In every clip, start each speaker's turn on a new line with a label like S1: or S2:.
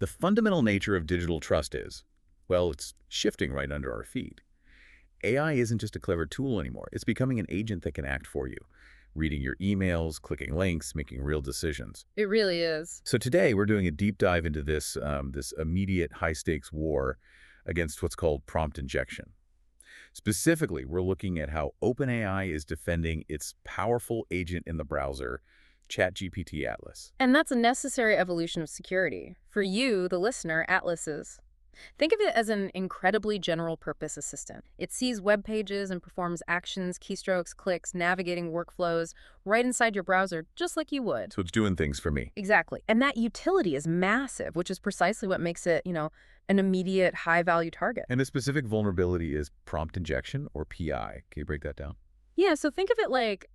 S1: The fundamental nature of digital trust is, well, it's shifting right under our feet. AI isn't just a clever tool anymore. It's becoming an agent that can act for you, reading your emails, clicking links, making real decisions.
S2: It really is.
S1: So today we're doing a deep dive into this immediate high-stakes war against what's called prompt injection. Specifically, we're looking at how OpenAI is defending its powerful agent in the browser, ChatGPT Atlas.
S2: And that's a necessary evolution of security. For you, the listener, Atlas is. Think of it as an incredibly general-purpose assistant. It sees web pages and performs actions, keystrokes, clicks, navigating workflows right inside your browser, just like you would.
S1: So it's doing things for me.
S2: Exactly. And that utility is massive, which is precisely what makes it, an immediate high-value target.
S1: And the specific vulnerability is prompt injection, or PI. Can you break that down?
S2: Yeah, so think of it like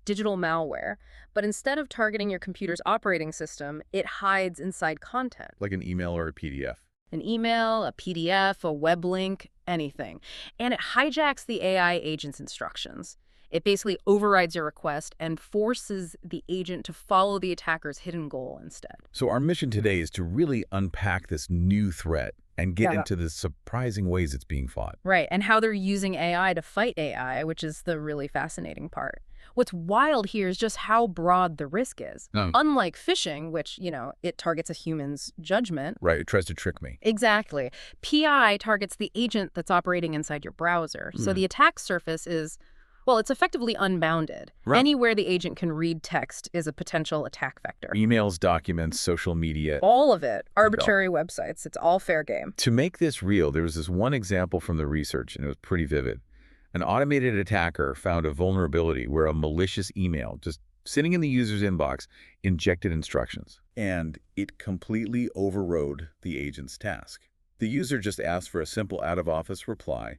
S2: digital malware, but instead of targeting your computer's operating system, it hides inside content.
S1: Like an email or a PDF.
S2: An email, a PDF, a web link, anything. And it hijacks the AI agent's instructions. It basically overrides your request and forces the agent to follow the attacker's hidden goal instead.
S1: So our mission today is to really unpack this new threat and get into the surprising ways it's being fought.
S2: Right, and how they're using AI to fight AI, which is the really fascinating part. What's wild here is just how broad the risk is. Unlike phishing, which, it targets a human's judgment.
S1: Right, it tries to trick me.
S2: Exactly. PI targets the agent that's operating inside your browser. So the attack surface is, well, it's effectively unbounded.
S1: Right.
S2: Anywhere the agent can read text is a potential attack vector.
S1: Emails, documents, social media.
S2: All of it. Arbitrary websites. It's all fair game.
S1: To make this real, there was this one example from the research, and it was pretty vivid. An automated attacker found a vulnerability where a malicious email, just sitting in the user's inbox, injected instructions. And it completely overrode the agent's task. The user just asked for a simple out-of-office reply,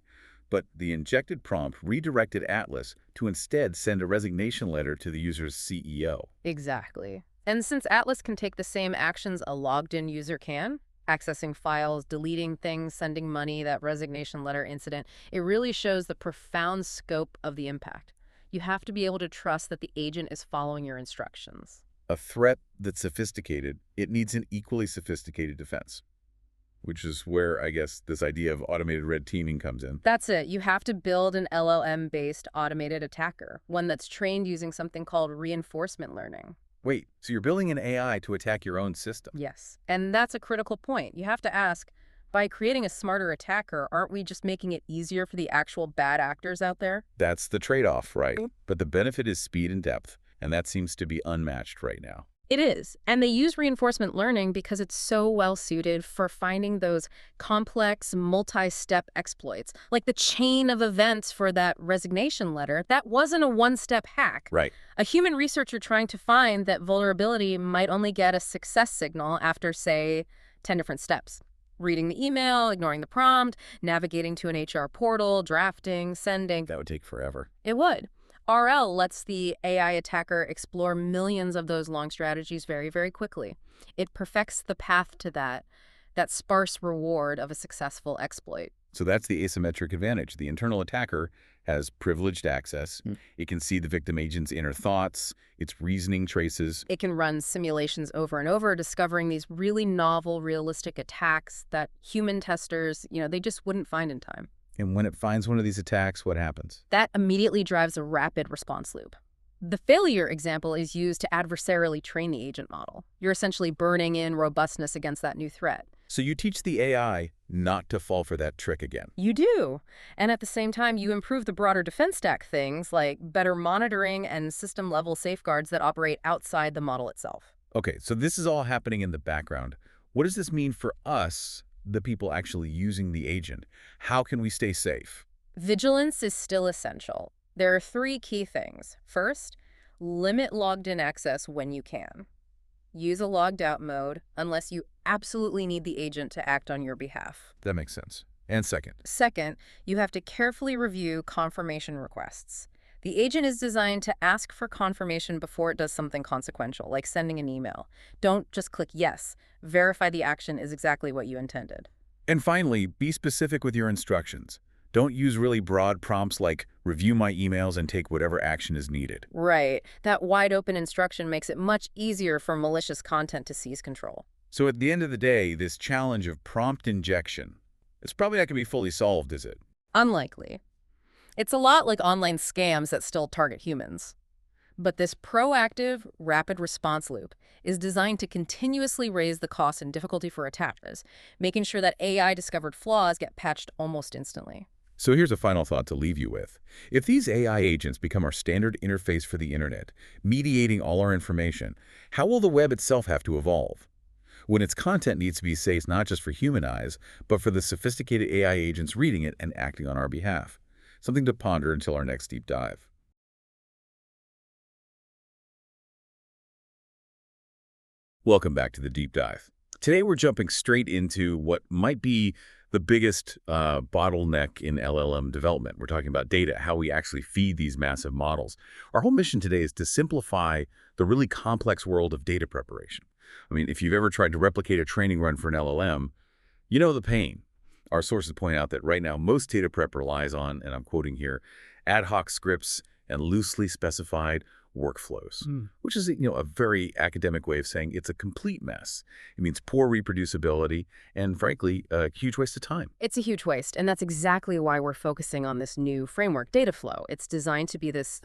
S1: but the injected prompt redirected Atlas to instead send a resignation letter to the user's CEO.
S2: Exactly. And since Atlas can take the same actions a logged-in user can, accessing files, deleting things, sending money, that resignation letter incident, it really shows the profound scope of the impact. You have to be able to trust that the agent is following your instructions.
S1: A threat that's sophisticated, it needs an equally sophisticated defense, which is where, I guess, this idea of automated red teaming comes in.
S2: That's it. You have to build an LLM-based automated attacker, one that's trained using something called reinforcement learning.
S1: Wait, so you're building an AI to attack your own system?
S2: Yes, and that's a critical point. You have to ask, by creating a smarter attacker, aren't we just making it easier for the actual bad actors out there?
S1: That's the trade-off, right? But the benefit is speed and depth, and that seems to be unmatched right now.
S2: It is, and they use reinforcement learning because it's so well-suited for finding those complex, multi-step exploits, like the chain of events for that resignation letter. That wasn't a one-step hack.
S1: Right.
S2: A human researcher trying to find that vulnerability might only get a success signal after, say, 10 different steps. Reading the email, ignoring the prompt, navigating to an HR portal, drafting, sending.
S1: That would take forever.
S2: It would. RL lets the AI attacker explore millions of those long strategies very, very quickly. It perfects the path to that sparse reward of a successful exploit.
S1: So that's the asymmetric advantage. The internal attacker has privileged access. It can see the victim agent's inner thoughts, its reasoning traces.
S2: It can run simulations over and over, discovering these really novel, realistic attacks that human testers, they just wouldn't find in time.
S1: And when it finds one of these attacks, what happens?
S2: That immediately drives a rapid response loop. The failure example is used to adversarially train the agent model. You're essentially burning in robustness against that new threat.
S1: So you teach the AI not to fall for that trick again.
S2: You do. And at the same time, you improve the broader defense stack things like better monitoring and system-level safeguards that operate outside the model itself.
S1: Okay, so this is all happening in the background. What does this mean for us, the people actually using the agent? How can we stay safe?
S2: Vigilance is still essential. There are 3 key things. First, limit logged-in access when you can. Use a logged-out mode unless you absolutely need the agent to act on your behalf.
S1: That makes sense. And second?
S2: Second, you have to carefully review confirmation requests. The agent is designed to ask for confirmation before it does something consequential, like sending an email. Don't just click yes. Verify the action is exactly what you intended.
S1: And finally, be specific with your instructions. Don't use really broad prompts like review my emails and take whatever action is needed.
S2: Right. That wide open instruction makes it much easier for malicious content to seize control.
S1: So at the end of the day, this challenge of prompt injection, it's probably not going to be fully solved, is it?
S2: Unlikely. It's a lot like online scams that still target humans. But this proactive, rapid response loop is designed to continuously raise the cost and difficulty for attackers, making sure that AI-discovered flaws get patched almost instantly.
S1: So here's a final thought to leave you with. If these AI agents become our standard interface for the internet, mediating all our information, how will the web itself have to evolve? When its content needs to be safe not just for human eyes, but for the sophisticated AI agents reading it and acting on our behalf. Something to ponder until our next deep dive. Welcome back to the deep dive. Today we're jumping straight into what might be the biggest bottleneck in LLM development. We're talking about data, how we actually feed these massive models. Our whole mission today is to simplify the really complex world of data preparation. I mean, if you've ever tried to replicate a training run for an LLM, you know the pain. Our sources point out that right now most data prep relies on, and I'm quoting here, ad hoc scripts and loosely specified workflows, which is a very academic way of saying it's a complete mess. It means poor reproducibility and, frankly, a huge waste of time.
S2: It's a huge waste, and that's exactly why we're focusing on this new framework, DataFlow. It's designed to be this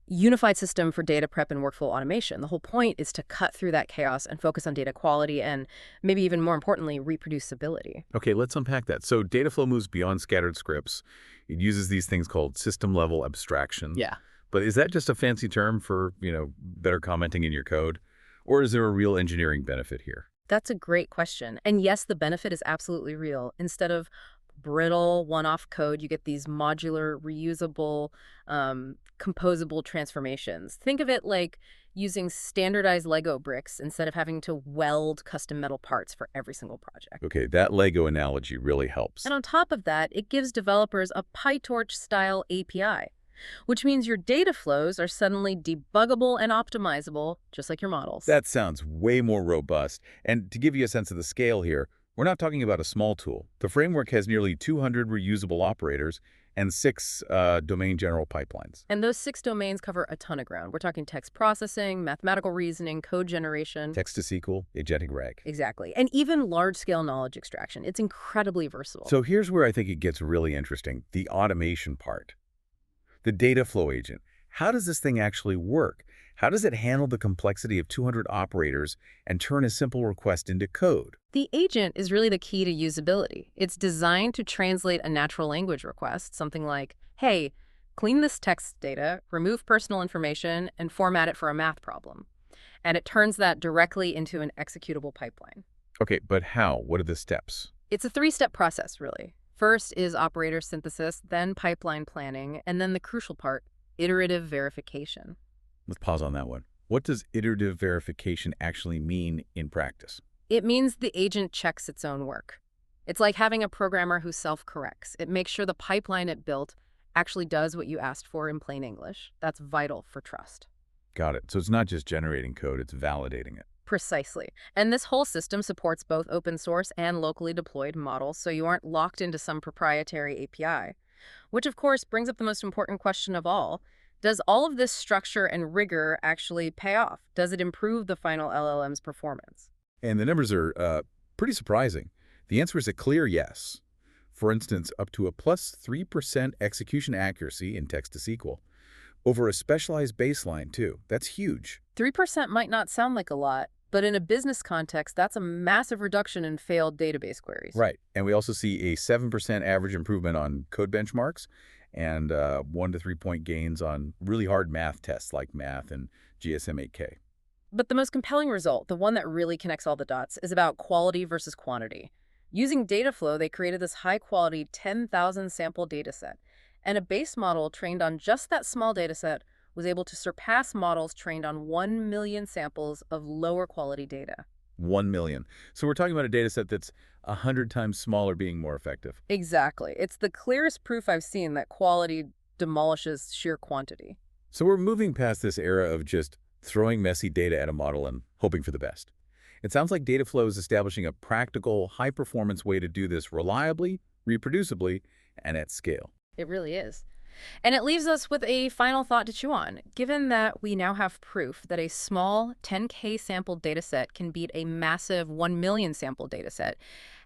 S2: unified system for data prep and workflow automation. The whole point is to cut through that chaos and focus on data quality and, maybe even more importantly, reproducibility.
S1: Okay, let's unpack that. So DataFlow moves beyond scattered scripts. It uses these things called system-level abstraction.
S2: Yeah.
S1: But is that just a fancy term for, better commenting in your code? Or is there a real engineering benefit here?
S2: That's a great question. And yes, the benefit is absolutely real. Instead of brittle one-off code, you get these modular, reusable, composable transformations. Think of it like using standardized Lego bricks instead of having to weld custom metal parts for every single project.
S1: Okay, that Lego analogy really helps.
S2: And on top of that, it gives developers a PyTorch-style API, which means your data flows are suddenly debuggable and optimizable, just like your models.
S1: That sounds way more robust. And to give you a sense of the scale here, we're not talking about a small tool. The framework has nearly 200 reusable operators and 6 domain general pipelines.
S2: And those 6 domains cover a ton of ground. We're talking text processing, mathematical reasoning, code generation.
S1: Text-to-SQL, agentic RAG.
S2: Exactly. And even large-scale knowledge extraction. It's incredibly versatile.
S1: So here's where I think it gets really interesting, the automation part. The data flow agent. How does this thing actually work? How does it handle the complexity of 200 operators and turn a simple request into code?
S2: The agent is really the key to usability. It's designed to translate a natural language request, something like, hey, clean this text data, remove personal information, and format it for a math problem. And it turns that directly into an executable pipeline.
S1: Okay, but how? What are the steps?
S2: It's a 3-step process, really. First is operator synthesis, then pipeline planning, and then the crucial part, iterative verification.
S1: Let's pause on that one. What does iterative verification actually mean in practice?
S2: It means the agent checks its own work. It's like having a programmer who self-corrects. It makes sure the pipeline it built actually does what you asked for in plain English. That's vital for trust.
S1: Got it. So it's not just generating code, it's validating it.
S2: Precisely. And this whole system supports both open source and locally deployed models, so you aren't locked into some proprietary API. Which, of course, brings up the most important question of all. Does all of this structure and rigor actually pay off? Does it improve the final LLM's performance?
S1: And the numbers are pretty surprising. The answer is a clear yes. For instance, up to a plus 3% execution accuracy in text-to-SQL. Over a specialized baseline, too. That's huge.
S2: 3% might not sound like a lot, but in a business context, that's a massive reduction in failed database queries.
S1: Right. And we also see a 7% average improvement on code benchmarks and 1 to 3 point gains on really hard math tests like math and GSM-8K.
S2: But the most compelling result, the one that really connects all the dots, is about quality versus quantity. Using DataFlow, they created this high-quality 10,000 sample dataset, and a base model trained on just that small dataset was able to surpass models trained on 1 million samples of lower quality data.
S1: 1 million. So we're talking about a data set that's 100 times smaller being more effective.
S2: Exactly. It's the clearest proof I've seen that quality demolishes sheer quantity.
S1: So we're moving past this era of just throwing messy data at a model and hoping for the best. It sounds like DataFlow is establishing a practical, high-performance way to do this reliably, reproducibly, and at scale.
S2: It really is. And it leaves us with a final thought to chew on. Given that we now have proof that a small 10K sample dataset can beat a massive 1 million sample dataset,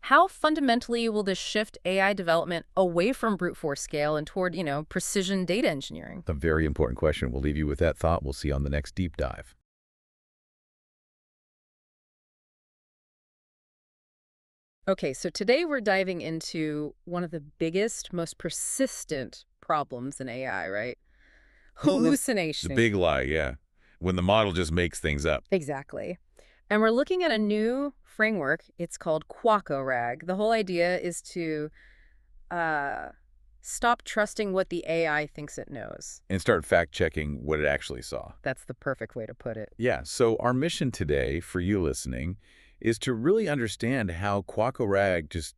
S2: how fundamentally will this shift AI development away from brute force scale and toward, precision data engineering?
S1: A very important question. We'll leave you with that thought. We'll see you on the next deep dive.
S2: Okay, so today we're diving into one of the biggest, most persistent problems in AI, right?
S1: The
S2: Hallucination.
S1: big lie, yeah. When the model just makes things up.
S2: Exactly. And we're looking at a new framework. It's called QuaCo-RAG. The whole idea is to uh, stop trusting what the AI thinks it knows.
S1: And start fact-checking what it actually saw.
S2: That's the perfect way to put it.
S1: Yeah, so our mission today, for you listening, is to really understand how QuaCo-RAG just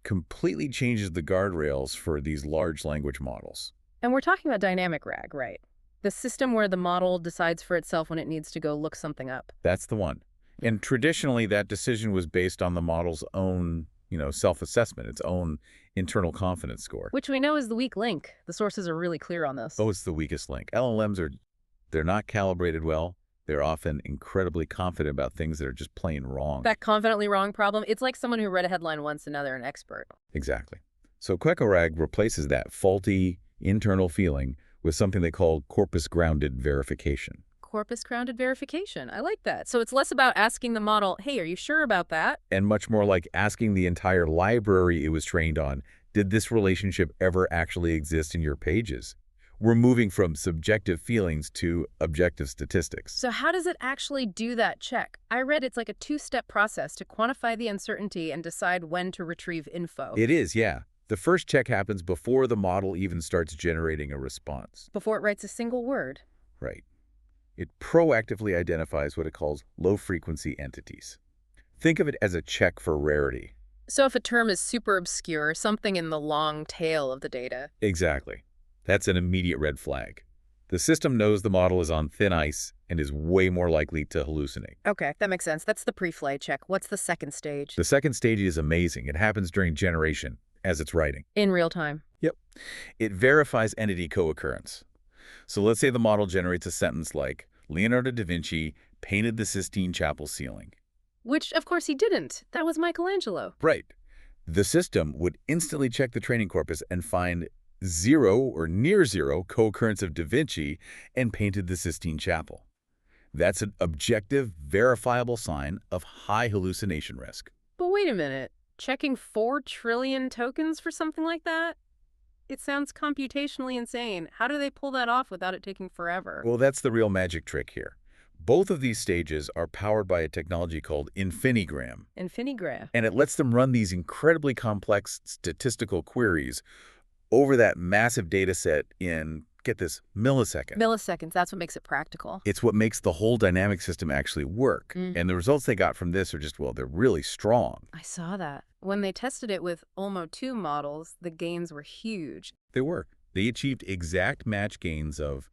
S1: completely changes the guardrails for these large language models.
S2: And we're talking about dynamic RAG, right? The system where the model decides for itself when it needs to go look something up.
S1: That's the one. And traditionally, that decision was based on the model's own, self-assessment, its own internal confidence score.
S2: Which we know is the weak link. The sources are really clear on this.
S1: Oh, it's the weakest link. They're not calibrated well. They're often incredibly confident about things that are just plain wrong.
S2: That confidently wrong problem, it's like someone who read a headline once and now they're an expert.
S1: Exactly. So QuaCo-RAG replaces that faulty internal feeling with something they call corpus-grounded verification.
S2: Corpus-grounded verification. I like that. So it's less about asking the model, hey, are you sure about that?
S1: And much more like asking the entire library it was trained on, did this relationship ever actually exist in your pages? We're moving from subjective feelings to objective statistics.
S2: So how does it actually do that check? I read it's like a two-step process to quantify the uncertainty and decide when to retrieve info.
S1: It is, yeah. The first check happens before the model even starts generating a response.
S2: Before it writes a single word.
S1: Right. It proactively identifies what it calls low-frequency entities. Think of it as a check for rarity.
S2: So if a term is super obscure, something in the long tail of the data.
S1: Exactly. That's an immediate red flag. The system knows the model is on thin ice and is way more likely to hallucinate.
S2: Okay, that makes sense. That's the pre-flight check. What's the second stage?
S1: The second stage is amazing. It happens during generation, as it's writing.
S2: In real time.
S1: Yep. It verifies entity co-occurrence. So let's say the model generates a sentence like, Leonardo da Vinci painted the Sistine Chapel ceiling.
S2: Which, of course, he didn't. That was Michelangelo.
S1: Right. The system would instantly check the training corpus and find zero or near zero co-occurrence of Da Vinci and painted the Sistine Chapel. That's an objective, verifiable sign of high hallucination risk.
S2: But wait a minute. Checking 4 trillion tokens for something like that? It sounds computationally insane. How do they pull that off without it taking forever?
S1: Well, that's the real magic trick here. Both of these stages are powered by a technology called Infinigram.
S2: Infinigraph.
S1: And it lets them run these incredibly complex statistical queries over that massive data set in, get this, milliseconds.
S2: Milliseconds, that's what makes it practical.
S1: It's what makes the whole dynamic system actually work. And the results they got from this are just, well, they're really strong.
S2: I saw that. When they tested it with Olmo 2 models, the gains were huge.
S1: They were. They achieved exact match gains of,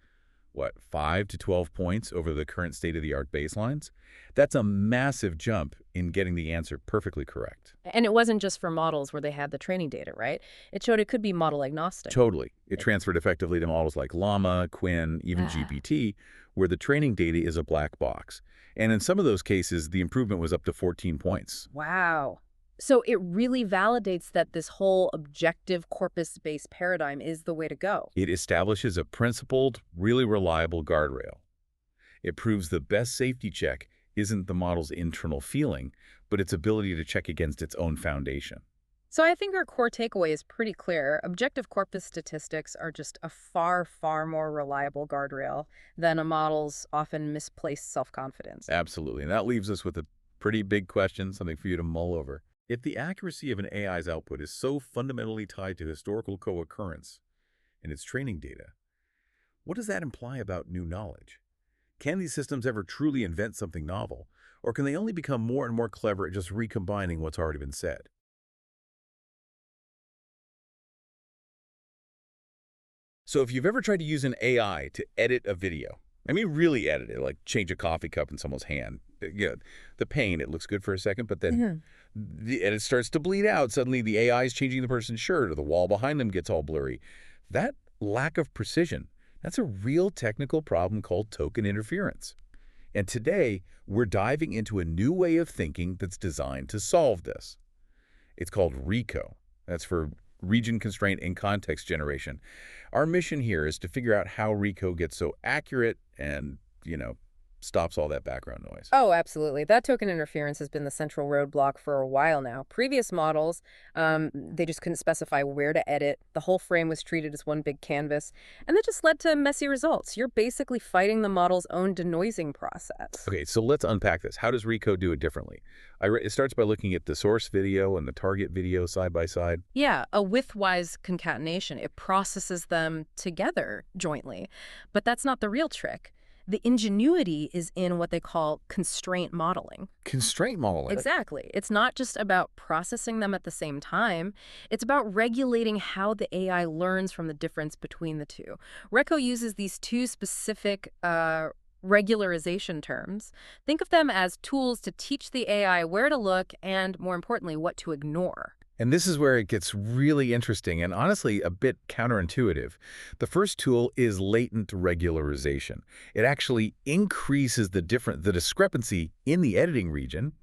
S1: 5 to 12 points over the current state-of-the-art baselines? That's a massive jump in getting the answer perfectly correct.
S2: And it wasn't just for models where they had the training data, right? It showed it could be model agnostic.
S1: Totally. It transferred effectively to models like Llama, Quinn, even GPT, where the training data is a black box. And in some of those cases, the improvement was up to 14 points.
S2: Wow. So it really validates that this whole objective corpus-based paradigm is the way to go.
S1: It establishes a principled, really reliable guardrail. It proves the best safety check isn't the model's internal feeling, but its ability to check against its own foundation.
S2: So I think our core takeaway is pretty clear. Objective corpus statistics are just a far, far more reliable guardrail than a model's often misplaced self-confidence.
S1: Absolutely. And that leaves us with a pretty big question, something for you to mull over. If the accuracy of an AI's output is so fundamentally tied to historical co-occurrence in its training data, what does that imply about new knowledge? Can these systems ever truly invent something novel, or can they only become more and more clever at just recombining what's already been said? So if you've ever tried to use an AI to edit a video, I mean really edit it, like change a coffee cup in someone's hand, the pain, it looks good for a second, but then the edit starts to bleed out. Suddenly the AI is changing the person's shirt or the wall behind them gets all blurry. That lack of precision. That's a real technical problem called token interference. And today, we're diving into a new way of thinking that's designed to solve this. It's called ReCo. That's for Region-Constraint In-Context Generation. Our mission here is to figure out how ReCo gets so accurate and, stops all that background noise.
S2: Oh, absolutely. That token interference has been the central roadblock for a while now. Previous models, they just couldn't specify where to edit. The whole frame was treated as one big canvas, and that just led to messy results. You're basically fighting the model's own denoising process.
S1: Okay, so let's unpack this. How does ReCo do it differently? It starts by looking at the source video and the target video side by side.
S2: Yeah, a widthwise concatenation. It processes them together jointly. But that's not the real trick. The ingenuity is in what they call constraint modeling.
S1: Constraint modeling.
S2: Exactly. It's not just about processing them at the same time. It's about regulating how the AI learns from the difference between the two. ReCo uses these two specific regularization terms. Think of them as tools to teach the AI where to look and, more importantly, what to ignore.
S1: And this is where it gets really interesting and honestly a bit counterintuitive. The first tool is latent regularization. It actually increases the discrepancy in the editing region.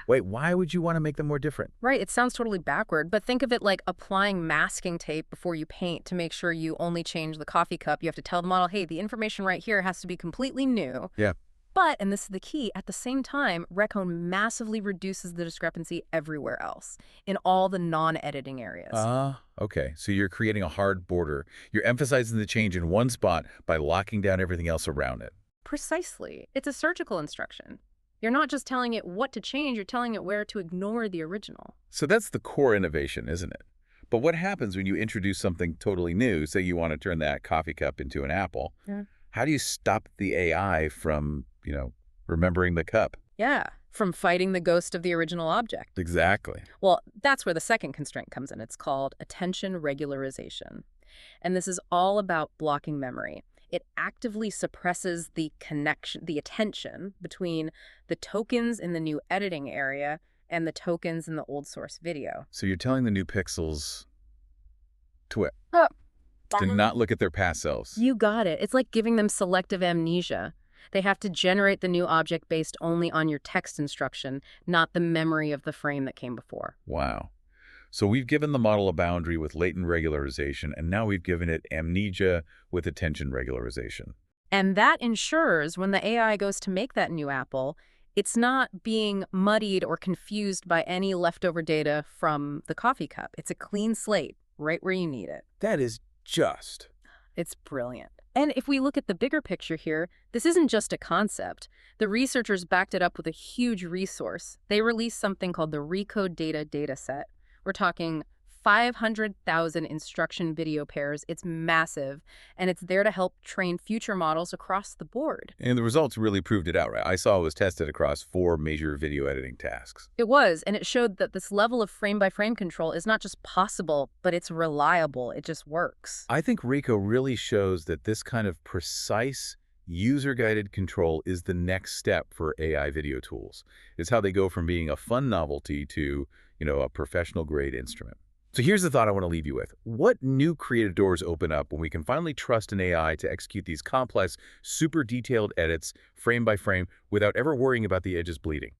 S1: Wait, why would you want to make them more different?
S2: Right, it sounds totally backward, but think of it like applying masking tape before you paint to make sure you only change the coffee cup. You have to tell the model, hey, the information right here has to be completely new.
S1: Yeah.
S2: But, and this is the key, at the same time, ReCo massively reduces the discrepancy everywhere else, in all the non-editing areas.
S1: Okay. So you're creating a hard border. You're emphasizing the change in one spot by locking down everything else around it.
S2: Precisely. It's a surgical instruction. You're not just telling it what to change, you're telling it where to ignore the original.
S1: So that's the core innovation, isn't it? But what happens when you introduce something totally new? Say you want to turn that coffee cup into an apple.
S2: Yeah.
S1: How do you stop the AI from, remembering the cup?
S2: Yeah, from fighting the ghost of the original object.
S1: Exactly.
S2: Well, that's where the second constraint comes in. It's called attention regularization. And this is all about blocking memory. It actively suppresses the attention between the tokens in the new editing area and the tokens in the old source video.
S1: So you're telling the new pixels to
S2: Oh.
S1: not look at their past selves.
S2: You got it. It's like giving them selective amnesia. They have to generate the new object based only on your text instruction, not the memory of the frame that came before.
S1: Wow. So we've given the model a boundary with latent regularization, and now we've given it amnesia with attention regularization.
S2: And that ensures when the AI goes to make that new apple, it's not being muddied or confused by any leftover data from the coffee cup. It's a clean slate right where you need it.
S1: That is just.
S2: It's brilliant. And if we look at the bigger picture here, this isn't just a concept. The researchers backed it up with a huge resource. They released something called the ReCo data dataset. We're talking 500,000 instruction video pairs. It's massive, and it's there to help train future models across the board.
S1: And the results really proved it out, right? I saw it was tested across 4 major video editing tasks.
S2: It was, and it showed that this level of frame-by-frame control is not just possible, but it's reliable. It just works.
S1: I think ReCo really shows that this kind of precise, user-guided control is the next step for AI video tools. It's how they go from being a fun novelty to, a professional-grade instrument. So here's the thought I want to leave you with. What new creative doors open up when we can finally trust an AI to execute these complex, super detailed edits frame by frame without ever worrying about the edges bleeding?